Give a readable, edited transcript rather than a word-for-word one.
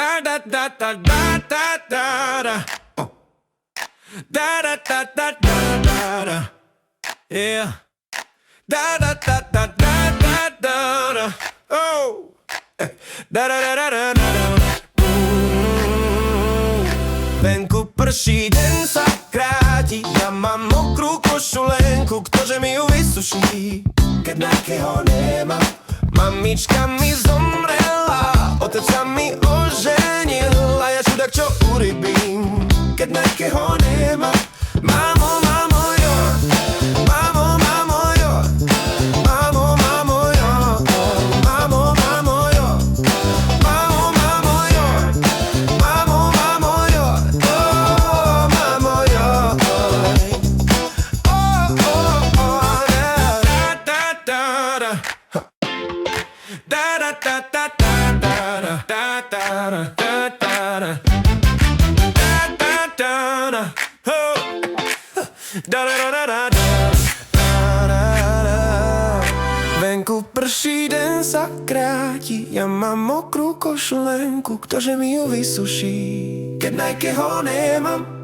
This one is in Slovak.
Da da da da da da da da. Da da da da da da da. Yeah. Da da da da da da da da. Oh. Da da da da da da. Venku prší, deň sa kráti. Ja mám mokrú košulenku, ktože mi ju vysuší, keď nejakého nemám. Mamička mi zomrela, otec sa mi oženil, a ja čudák čo urobím, keď nejakého nemám. Mamo, mamo, jo, mamo, mamo, jo, mamo, mamo, jo, mamo, mamo, jo, mamo, mamo, jo, mamo, mamo, jo, oh, mamo, jo, oh, oh, oh, da, da, da, da. Da da da da da da da da da da da da da. Oh. Da da da da da da. Venku prší, deň sa kráti. Ja mám mokrú košulenku, ktože mi ju vysuší, keď najkeho nemám.